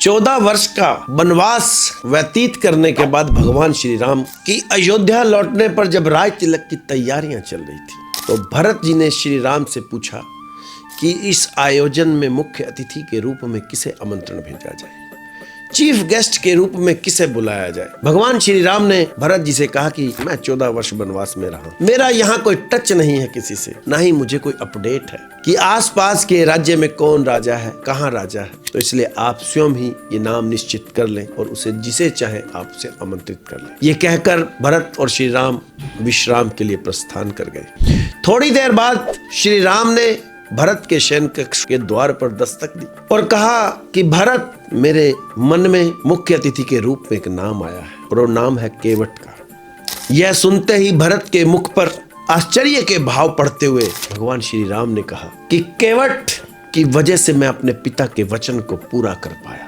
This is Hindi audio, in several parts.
14 वर्ष का वनवास व्यतीत करने के बाद भगवान श्री राम की अयोध्या लौटने पर जब राज तिलक की तैयारियां चल रही थी तो भरत जी ने श्री राम से पूछा कि इस आयोजन में मुख्य अतिथि के रूप में किसे आमंत्रण भेजा जाए, चीफ गेस्ट के रूप में किसे बुलाया जाए। भगवान श्री राम ने भरत जी से कहा कि मैं 14 वर्ष वनवास में रहा, मेरा यहाँ कोई टच नहीं है किसी से, ना ही मुझे कोई अपडेट है कि आसपास के राज्य में कौन राजा है, कहाँ राजा है। तो इसलिए आप स्वयं ही ये नाम निश्चित कर लें और उसे जिसे चाहे आपसे आमंत्रित कर लें। ये कहकर भरत और श्री राम विश्राम के लिए प्रस्थान कर गए। थोड़ी देर बाद श्री राम ने भरत के शयन कक्ष के द्वार पर दस्तक दी और कहा कि भरत, मेरे मन में मुख्य अतिथि के रूप में एक नाम आया है और वो नाम है केवट का। यह सुनते ही भरत के मुख पर आश्चर्य के भाव पड़ते हुए भगवान श्री राम ने कहा कि केवट की वजह से मैं अपने पिता के वचन को पूरा कर पाया।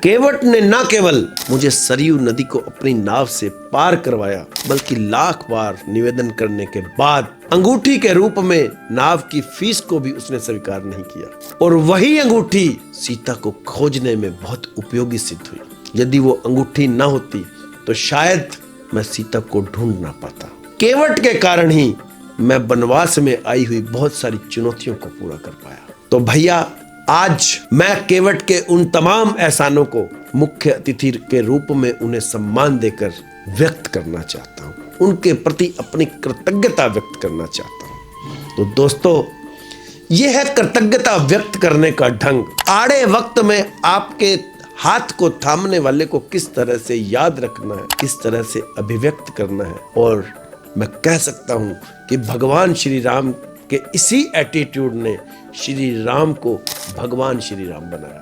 केवट ने न केवल मुझे सरयू नदी को अपनी नाव से पार करवाया, बल्कि लाख बार निवेदन करने के बाद अंगूठी के रूप में नाव की फीस को भी उसने स्वीकार नहीं किया। और वही अंगूठी सीता को खोजने में बहुत उपयोगी सिद्ध हुई। यदि वो अंगूठी न होती तो शायद मैं सीता को ढूंढ ना पाता। केवट के कारण ही मैं वनवास में आई हुई बहुत सारी चुनौतियों को पूरा कर पाया। तो भैया, आज मैं केवट के उन तमाम एहसानों को मुख्य अतिथि के रूप में उन्हें सम्मान देकर व्यक्त करना चाहता हूँ, उनके प्रति अपनी कृतज्ञता व्यक्त करना चाहता हूँ। तो दोस्तों, यह है कृतज्ञता व्यक्त करने का ढंग। आड़े वक्त में आपके हाथ को थामने वाले को किस तरह से याद रखना है, किस तरह से अभिव्यक्त करना है। और मैं कह सकता हूँ कि भगवान श्री राम के इसी एटीट्यूड ने श्री राम को भगवान श्री राम बनाया।